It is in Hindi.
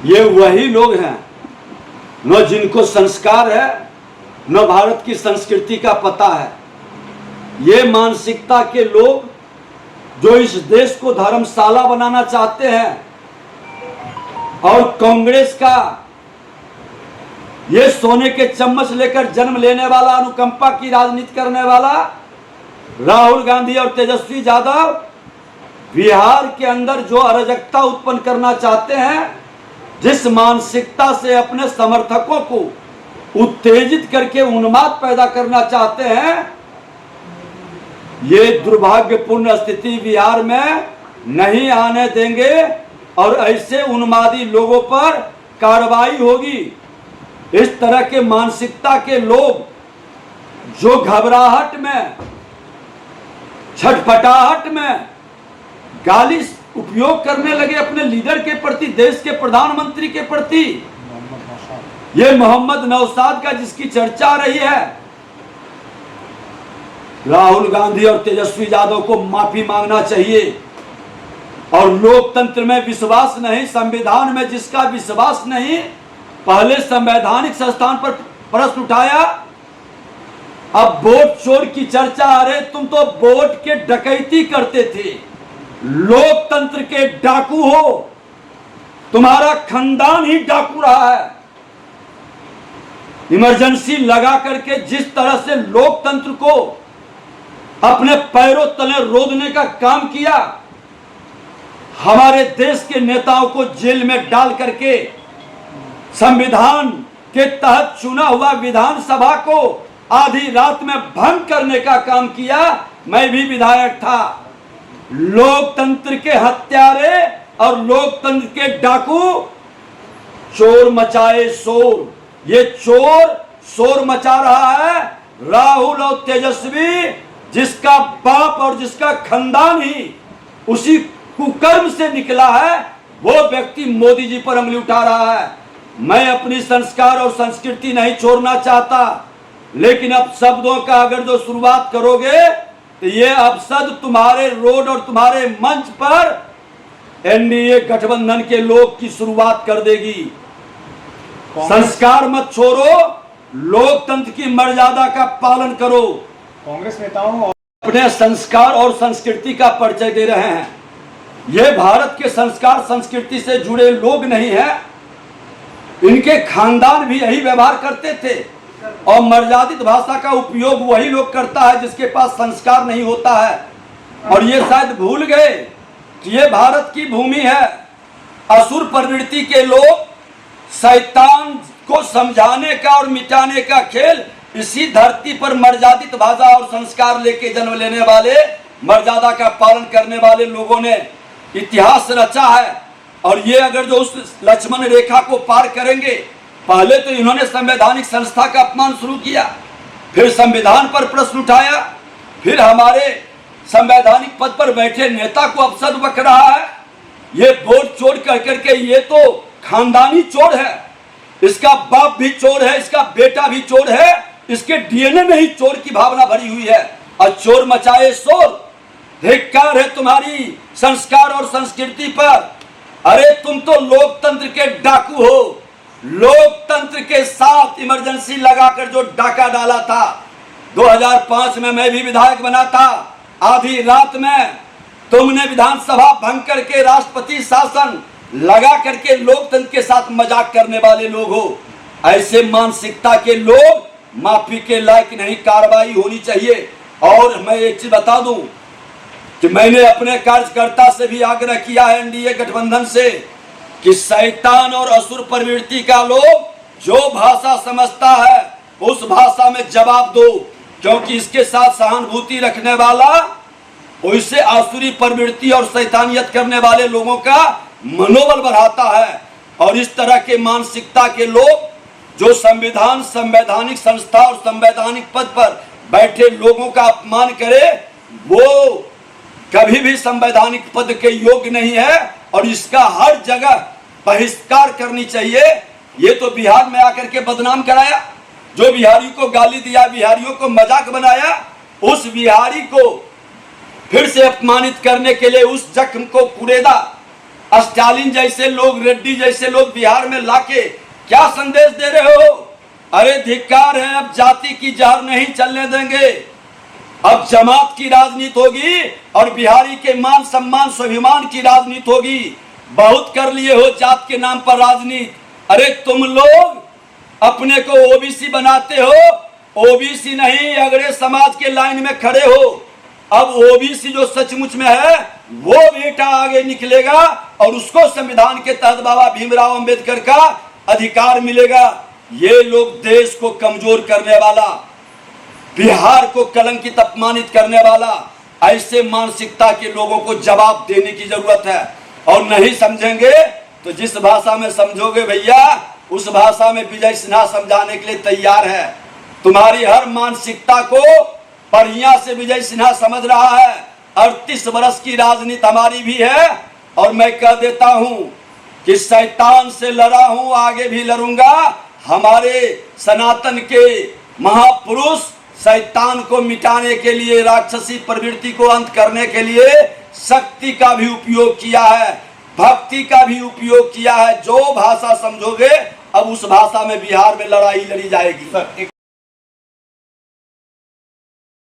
ये वही लोग हैं न जिनको संस्कार है, न भारत की संस्कृति का पता है। ये मानसिकता के लोग जो इस देश को धर्मशाला बनाना चाहते हैं और कांग्रेस का ये सोने के चम्मच लेकर जन्म लेने वाला, अनुकंपा की राजनीति करने वाला राहुल गांधी और तेजस्वी यादव बिहार के अंदर जो अराजकता उत्पन्न करना चाहते हैं, जिस मानसिकता से अपने समर्थकों को उत्तेजित करके उन्माद पैदा करना चाहते हैं, ये दुर्भाग्यपूर्ण स्थिति बिहार में नहीं आने देंगे और ऐसे उन्मादी लोगों पर कार्रवाई होगी। इस तरह के मानसिकता के लोग जो घबराहट में, छटपटाहट में गाली उपयोग करने लगे अपने लीडर के प्रति, देश के प्रधानमंत्री के प्रति, ये मोहम्मद नौशाद का जिसकी चर्चा रही है, राहुल गांधी और तेजस्वी यादव को माफी मांगना चाहिए। और लोकतंत्र में विश्वास नहीं, संविधान में जिसका विश्वास नहीं, पहले संवैधानिक संस्थान पर प्रश्न उठाया, अब वोट चोर की चर्चा। अरे तुम तो वोट के डकैती करते थे, लोकतंत्र के डाकू हो, तुम्हारा खानदान ही डाकू रहा है। इमरजेंसी लगा करके जिस तरह से लोकतंत्र को अपने पैरों तले रोदने का काम किया, हमारे देश के नेताओं को जेल में डाल करके संविधान के तहत चुना हुआ विधानसभा को आधी रात में भंग करने का काम किया। मैं भी विधायक था। लोकतंत्र के हत्यारे और लोकतंत्र के डाकू चोर मचाए शोर, ये चोर शोर मचा रहा है। राहुल और तेजस्वी, जिसका बाप और जिसका खानदान ही उसी कुकर्म से निकला है, वो व्यक्ति मोदी जी पर उंगली उठा रहा है। मैं अपनी संस्कार और संस्कृति नहीं छोड़ना चाहता, लेकिन अब शब्दों का अगर जो शुरुआत करोगे तो ये अपशब्द तुम्हारे रोड और तुम्हारे मंच पर एनडीए गठबंधन के लोग की शुरुआत कर देगी। संस्कार मत छोड़ो, लोकतंत्र की मर्यादा का पालन करो। कांग्रेस नेताओं अपने संस्कार और संस्कृति का परिचय दे रहे हैं। ये भारत के संस्कार संस्कृति से जुड़े लोग नहीं हैं, इनके खानदान भी यही व्यवहार करते थे। और मर्यादित भाषा का उपयोग वही लोग करता है जिसके पास संस्कार नहीं होता है। और ये शायद भूल गए कि ये भारत की भूमि है। असुर प्रवृत्ति के लोग शैतान को समझाने का और मिटाने का खेल इसी धरती पर मर्यादित भाषा और संस्कार लेके जन्म लेने वाले, मर्यादा का पालन करने वाले लोगों ने इतिहास रचा है। और ये अगर जो उस लक्ष्मण रेखा को पार करेंगे, पहले तो इन्होंने संवैधानिक संस्था का अपमान शुरू किया, फिर संविधान पर प्रश्न उठाया, फिर हमारे संवैधानिक पद पर बैठे नेता को अपशब्द बक रहा है। ये वोट चोर कर करके ये तो खानदानी चोर है, इसका बाप भी चोर है, इसका बेटा भी चोर है, इसके डीएनए में ही चोर की भावना भरी हुई है। और चोर मचाए शोर, धिक्कार है तुम्हारी संस्कार और संस्कृति पर। अरे तुम तो लोकतंत्र के डाकू हो। लोकतंत्र के साथ इमरजेंसी लगाकर जो डाका डाला था, 2005 में मैं भी विधायक बना था। आधी रात में तुमने विधानसभा भंग करके राष्ट्रपति शासन लगा करके लोकतंत्र के साथ मजाक करने वाले लोग हो। ऐसे मानसिकता के लोग माफी के लायक नहीं, कार्रवाई होनी चाहिए। और मैं एक चीज बता दूं कि मैंने अपने कार्यकर्ता से भी आग्रह किया है, एनडीए गठबंधन से, कि शैतान और असुर प्रवृत्ति का लोग जो भाषा समझता है उस भाषा में जवाब दो, क्योंकि इसके साथ सहानुभूति रखने वाला वैसे आसुरी प्रवृत्ति और शैतानियत करने वाले लोगों का मनोबल बढ़ाता है। और इस तरह के मानसिकता के लोग जो संविधान, संवैधानिक संस्था और संवैधानिक पद पर बैठे लोगों का अपमान करे, वो कभी भी संवैधानिक पद के योग्य नहीं है और इसका हर जगह बहिष्कार करनी चाहिए। ये तो बिहार में आकर के बदनाम कराया, जो बिहारी को गाली दिया, बिहारियों को मजाक बनाया, उस बिहारी को फिर से अपमानित करने के लिए उस जख्म को कुरेदा स्टालिन जैसे लोग, रेड्डी जैसे लोग बिहार में लाके क्या संदेश दे रहे हो? अरे धिक्कार है, अब जाति की जहर नहीं चलने देंगे। अब जमात की राजनीति होगी और बिहारी के मान सम्मान स्वाभिमान की राजनीति होगी। बहुत कर लिए हो जात के नाम पर राजनीति। अरे तुम लोग अपने को ओबीसी बनाते हो, ओबीसी नहीं, अगड़े समाज के लाइन में खड़े हो। अब ओबीसी जो सचमुच में है वो बेटा आगे निकलेगा और उसको संविधान के तहत बाबा भीमराव अंबेडकर का अधिकार मिलेगा। ये लोग देश को कमजोर करने वाला, बिहार को कलंकित अपमानित करने वाला, ऐसे मानसिकता के लोगों को जवाब देने की जरूरत है। और नहीं समझेंगे तो जिस भाषा में समझोगे भैया, उस भाषा में विजय सिन्हा समझाने के लिए तैयार है। तुम्हारी हर मानसिकता को बढ़िया से विजय सिन्हा समझ रहा है। 38 वर्ष की राजनीति हमारी भी है और मैं कह देता हूं कि शैतान से लड़ा हूं, आगे भी लड़ूंगा। हमारे सनातन के महापुरुष शैतान को मिटाने के लिए, राक्षसी प्रवृत्ति को अंत करने के लिए शक्ति का भी उपयोग किया है, भक्ति का भी उपयोग किया है। जो भाषा समझोगे अब उस भाषा में बिहार में लड़ाई लड़ी जाएगी।